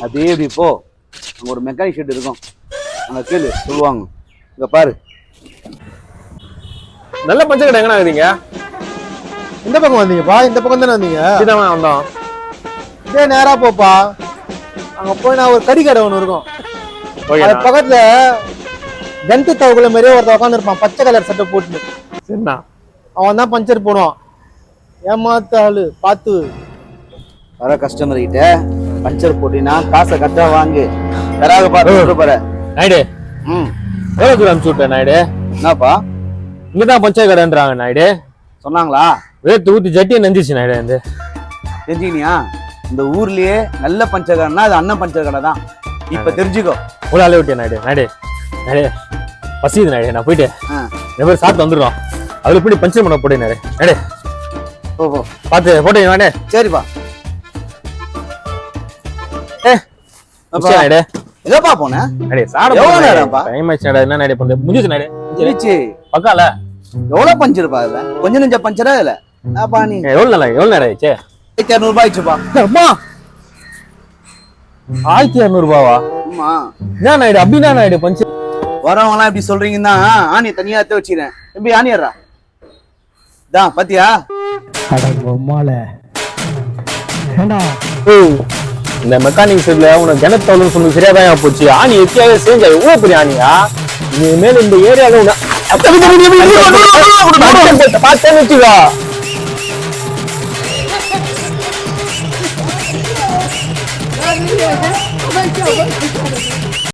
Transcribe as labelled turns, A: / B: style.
A: அதே இப்படி போ, அங்க ஒரு மெக்கானிக் ஷெட் இருக்கும், அங்க கேளு சொல்லுவாங்க. இங்க பாரு,
B: நல்ல பஞ்ச கடை எங்கண்ணா இருக்கீங்க?
C: இந்த பக்கம் வந்தீங்கப்பா? இந்த பக்கம் தானே வந்தீங்க?
B: இதான் வந்தோம்.
C: இதே நேரா போப்பா, அங்க போய் நான் ஒரு கறி கடை ஒண்ணு இருக்கும், அது பக்கத்துல ஜந்து தவக்குள்ள மாதிரியே ஒருத்த உட்காந்து இருப்பான், பச்சை கலர் சட்டை போட்டு.
B: சரிண்ணா.
C: அவன் தான் பஞ்சர் போடுவான். ஏமாத்த ஆளு பார்த்து.
A: வர கஸ்டமர் கிட்ட பஞ்சர் போட்டினா காசை கரெக்டா வாங்கு, தராக பார்த்து போற
B: நாயுடு. எவ்வளவு தூரம் அனுப்பிச்சு விட்டேன் நாயுடு?
A: என்னப்பா
B: இங்கதான் பஞ்சர் கடைன்றாங்க நாயுடு.
A: சொன்னாங்களா?
B: வேத்து ஊத்தி ஜட்டியை நெஞ்சிச்சு நாயுடு. வந்து
A: தெரிஞ்சுக்கினியா? இந்த ஊர்லயே நல்ல பஞ்சர் கடைன்னா அது அண்ணன் பஞ்சர் கடை தான். இப்ப தெரிஞ்சுக்கோ.
B: ஒரு ஆளே விட்டியா நாயுடு? நாயுடு நாயுடு பசிது நாயுடு, நான் போயிட்டு இந்த மாதிரி சாப்பிட்டு வந்துடுறோம். அதுல போய் பஞ்சர் பண்ண போட்டேன் நாயுடு. நாயுடு
A: ஓஹோ,
B: பாத்து போட்டேன் நாயுடு.
A: சரிப்பா.
B: நாயுடு
A: எங்கப்பா போன?
B: நாயுடு சாப்பிட டைம் ஆயிடுச்சு நாயுடு. என்ன நாயுடு பண்ணு? முடிஞ்சிச்சு நாயுடு.
A: முடிச்சு
B: பக்கால
A: எவ்வளவு பஞ்சருப்பா? இதுல கொஞ்சம் நெஞ்ச பஞ்சரா? இதுல என்னப்பா நீ?
B: எவ்வளவு நாள் எவ்வளவு நேரம் ஆயிடுச்சு?
A: 1200 ரூபாய் ஆயிடுச்சுப்பா.
B: அம்மா 1200 ரூபாவா?
A: ஆமா.
B: என்ன நாயுடு அப்படின்னா நாயுடு பஞ்சர்
A: வரவங்க எல்லாம் இப்படி சொல்றீங்கன்னா ஆணி தனியா எடுத்து வச்சுக்கிறேன். எப்படி ஆணிடுறா தான் பாத்தியா?
B: இந்த மெக்கானிக் செட்ல உனக்கு ஜனத்தோல்னு சொன்னது சரியாதான் போச்சு. ஆணி எத்தியாவே சேஞ்சா எவ்வளவு பெரிய ஆணியா? இனிமேல் இந்த ஏரியால பார்த்தேன்னு வச்சுக்கோ.